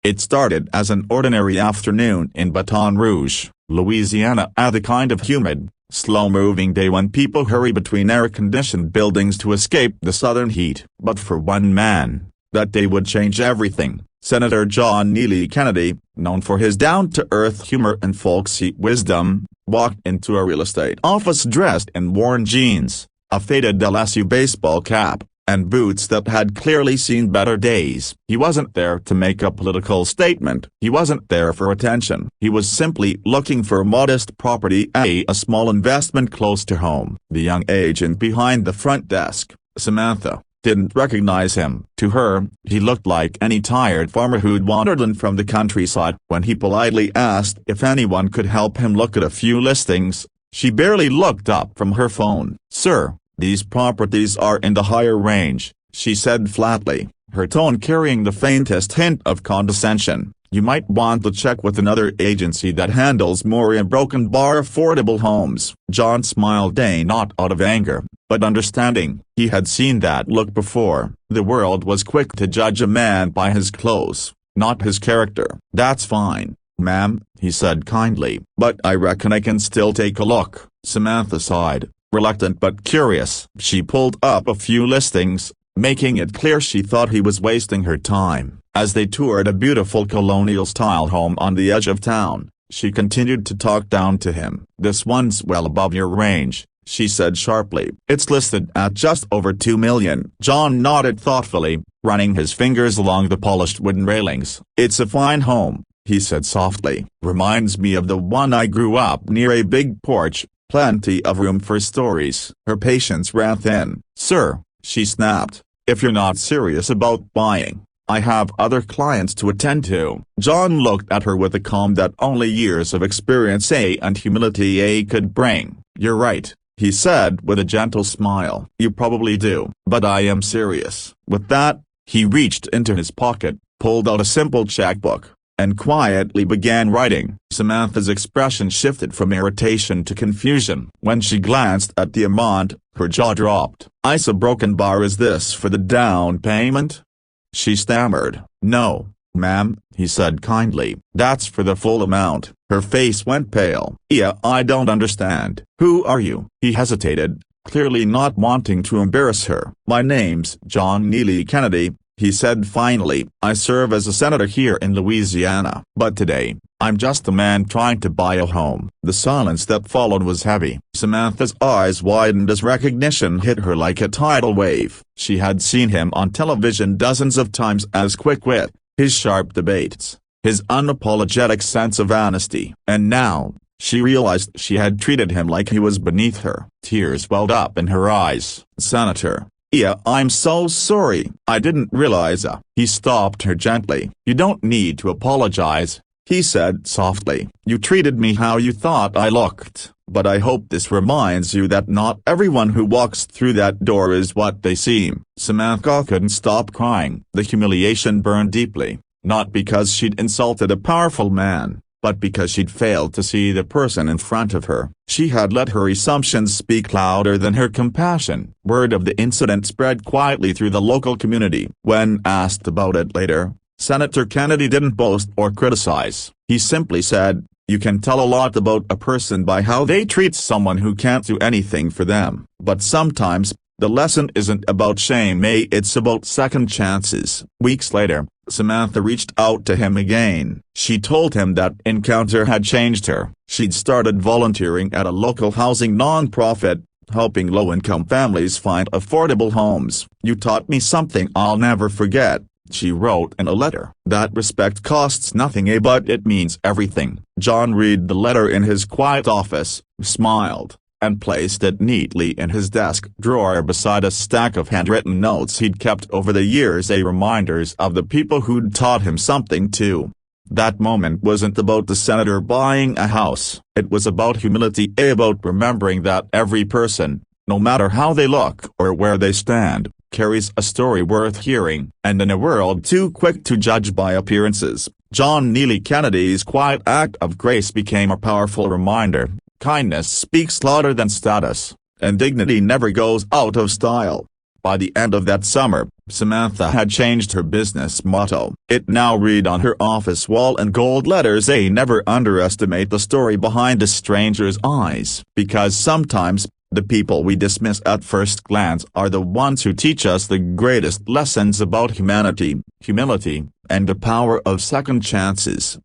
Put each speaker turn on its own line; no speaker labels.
It started as an ordinary afternoon in Baton Rouge, Louisiana, at the kind of humid, slow-moving day when people hurry between air-conditioned buildings to escape the southern heat. But for one man, that day would change everything. Senator John Neely Kennedy, known for his down-to-earth humor and folksy wisdom, walked into a real estate office dressed in worn jeans, a faded LSU baseball cap, and boots that had clearly seen better days. He wasn't there to make a political statement. He wasn't there for attention. He was simply looking for modest property, a small investment close to home. The young agent behind the front desk, Samantha, didn't recognize him. To her, he looked like any tired farmer who'd wandered in from the countryside. When he politely asked if anyone could help him look at a few listings, she barely looked up from her phone. "Sir, these properties are in the higher range," she said flatly, her tone carrying the faintest hint of condescension. "You might want to check with another agency that handles more broken bar affordable homes." John smiled, not out of anger, but understanding. He had seen that look before. The world was quick to judge a man by his clothes, not his character. "That's fine, ma'am," he said kindly, "but I reckon I can still take a look." Samantha sighed, reluctant but curious. She pulled up a few listings, making it clear she thought he was wasting her time. As they toured a beautiful colonial-style home on the edge of town, she continued to talk down to him. "This one's well above your range," she said sharply. "It's listed at just over $2 million. John nodded thoughtfully, running his fingers along the polished wooden railings. "It's a fine home," he said softly. "Reminds me of the one I grew up near. A big porch, plenty of room for stories." Her patience ran thin. "Sir," she snapped, "if you're not serious about buying, I have other clients to attend to." John looked at her with a calm that only years of experience and humility could bring. "You're right," he said with a gentle smile. "You probably do, but I am serious." With that, he reached into his pocket, pulled out a simple checkbook, and quietly began writing. Samantha's expression shifted from irritation to confusion. When she glanced at the amount, her jaw dropped. "Ice a broken bar. Is this for the down payment?" She stammered. "No, ma'am," he said kindly. "That's for the full amount." Her face went pale. "Yeah, I don't understand. Who are you?" He hesitated, clearly not wanting to embarrass her. "My name's John Neely Kennedy," he said finally. "I serve as a senator here in Louisiana. But today, I'm just a man trying to buy a home." The silence that followed was heavy. Samantha's eyes widened as recognition hit her like a tidal wave. She had seen him on television dozens of times as quick wit, his sharp debates, his unapologetic sense of honesty. And now, she realized she had treated him like he was beneath her. Tears welled up in her eyes. "Senator, yeah, I'm so sorry. I didn't realize." He stopped her gently. "You don't need to apologize," he said softly. "You treated me how you thought I looked, but I hope this reminds you that not everyone who walks through that door is what they seem." Samantha couldn't stop crying. The humiliation burned deeply, not because she'd insulted a powerful man, but because she'd failed to see the person in front of her. She had let her assumptions speak louder than her compassion. Word of the incident spread quietly through the local community. When asked about it later, Senator Kennedy didn't boast or criticize. He simply said, "You can tell a lot about a person by how they treat someone who can't do anything for them. But sometimes, the lesson isn't about shame, it's about second chances." Weeks later, Samantha reached out to him again. She told him that encounter had changed her. She'd started volunteering at a local housing nonprofit, helping low-income families find affordable homes. "You taught me something I'll never forget," she wrote in a letter. "That respect costs nothing, but it means everything." John read the letter in his quiet office, smiled, and placed it neatly in his desk drawer beside a stack of handwritten notes he'd kept over the years, reminders of the people who'd taught him something too. That moment wasn't about the senator buying a house. It was about humility, about remembering that every person, no matter how they look or where they stand, carries a story worth hearing. And in a world too quick to judge by appearances, John Neely Kennedy's quiet act of grace became a powerful reminder. Kindness speaks louder than status, and dignity never goes out of style. By the end of that summer, Samantha had changed her business motto. It now read on her office wall in gold letters: "A never underestimate the story behind a stranger's eyes." Because sometimes, the people we dismiss at first glance are the ones who teach us the greatest lessons about humanity, humility, and the power of second chances.